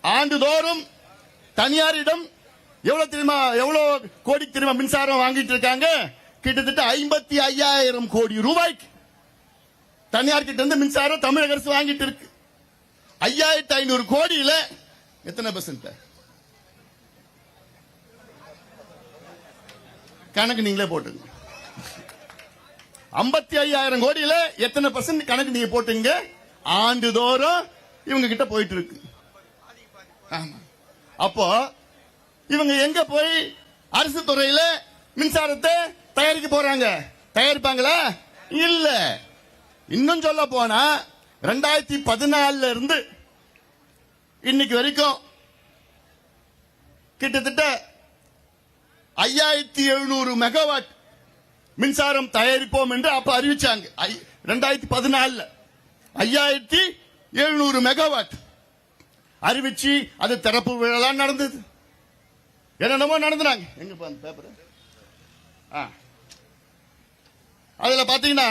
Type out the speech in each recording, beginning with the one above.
ஆண்டுதோறும் தனியாரிடம் எவ்வளவு தெரியுமா, எவ்வளவு கோடி தெரியுமா மின்சாரம் வாங்கிட்டு இருக்காங்க? கிட்டத்தட்ட 55,000 கோடி ரூபாய்க்கு தனியார் கிட்ட இருந்து மின்சாரம் தமிழக அரசு வாங்கிட்டு இருக்கு. 5,500 கோடியில எத்தனை பெர்சென்ட் கணக்கு நீங்களே போட்டுங்க. 55,000 கோடியில எத்தனை பெர்சென்ட் கணக்கு நீங்க போட்டுங்க. ஆண்டுதோறும் இவங்க கிட்ட போயிட்டு இருக்கு. அப்போ இவங்க எங்க போய் அரசு துறையில மின்சாரத்தை தயாரிக்க போறாங்க? தயாரிப்பாங்களா? இல்ல. இன்னும் சொல்ல போனா 2014 இருந்து இன்னைக்கு வரைக்கும் கிட்டத்தட்ட 5,700 மெகாவாட் மின்சாரம் தயாரிப்போம் என்று அப்ப அறிவிச்சாங்க. 2014 5,700 மெகாவாட் அறிவிச்சு அது திறப்பு விழா நடந்தது. என்னென்னமோ நடந்தாங்க. எங்க பேப்பர் அதுல பாத்தீங்கன்னா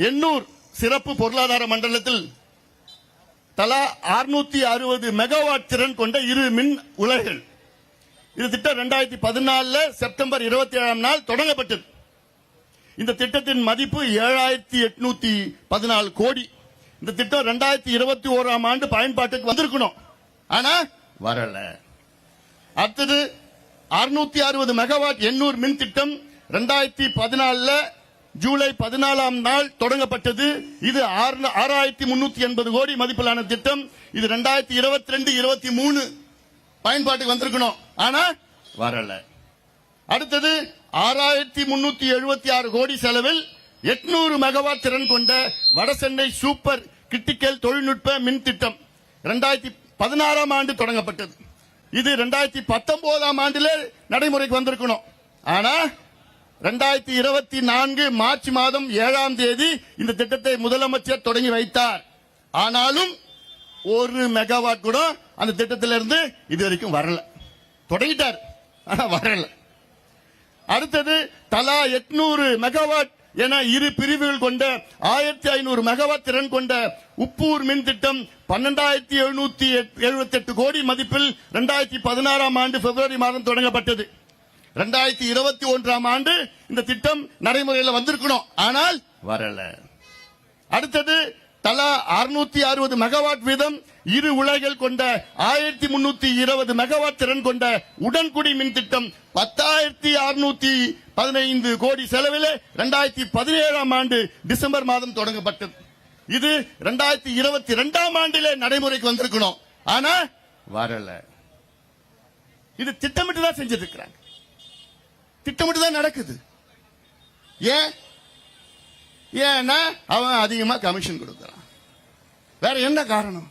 எண்ணூர் சிறப்பு பொருளாதார மண்டலத்தில் தலா 660 மெகாவாட் திறன் கொண்ட 2 மின் உலைகள். இது திட்டம் 2014 செப்டம்பர் 27ஆம் நாள் தொடங்கப்பட்டது. இந்த திட்டத்தின் மதிப்பு 7,814 கோடி. இந்த திட்டம் 2021ஆம் ஆண்டு பயன்பாட்டுக்கு வந்திருக்கணும், ஆனா வரல. அடுத்தது 660 மெகாவாட் எண்ணூர் மின் திட்டம் 2014 ஜூலை 14ஆம் நாள் தொடங்கப்பட்டது. இது 6,380 கோடி மதிப்பிலான திட்டம். இது 2022-23 பயன்பாட்டுக்கு வந்திருக்கணும், ஆனா வரல. அடுத்தது 6,376 கோடி செலவில் 800 மெகாவாட் திறன் கொண்ட வடசென்னை சூப்பர் கிரிட்டிக்கல் தொழில்நுட்ப மின் திட்டம் 2016ஆம் ஆண்டு தொடங்கப்பட்டது. இது 2019ஆம் ஆண்டிலே நடைமுறைக்கு வந்திருக்கணும், ஆனா 2024 மார்ச் மாதம் 7ஆம் தேதி இந்த திட்டத்தை முதலமைச்சர் தொடங்கி வைத்தார். ஆனாலும் 1 மெகாவாட் கூட அந்த திட்டத்திலிருந்து இதுவரைக்கும் வரல. தொடங்கிட்டார், ஆனா வரல. அடுத்தது தலா 800 மெகாவாட் என 2 பிரிவுகள் கொண்ட 1,500 மெகாவாட் திறன் கொண்ட உப்பூர் மின் திட்டம் 12,778 கோடி மதிப்பில் 2016ஆம் ஆண்டு பிப்ரவரி மாதம் தொடங்கப்பட்டது. 2021ஆம் ஆண்டு இந்த திட்டம் நடைமுறையில் வந்திருக்கணும், ஆனால் வரல. அடுத்தது தலா 660 மெகாவாட் வீதம் 2 உலைகள் கொண்ட 1,320 மெகாவாட் திறன் கொண்ட உடன்குடி மின் திட்டம் 10,615 கோடி செலவில் 2017ஆம் ஆண்டு டிசம்பர் மாதம் தொடங்கப்பட்டது. இது 2022ஆம் ஆண்டிலே நடைமுறைக்கு வந்திருக்கணும், ஆனா வரல. இது திட்டமிட்டு தான் செஞ்சிருக்கிறாங்க, திட்டமிட்டு தான் நடக்குது. ஏன்னா அவன் அதிகமா கமிஷன் கொடுக்கிறான். வேற என்ன காரணம்?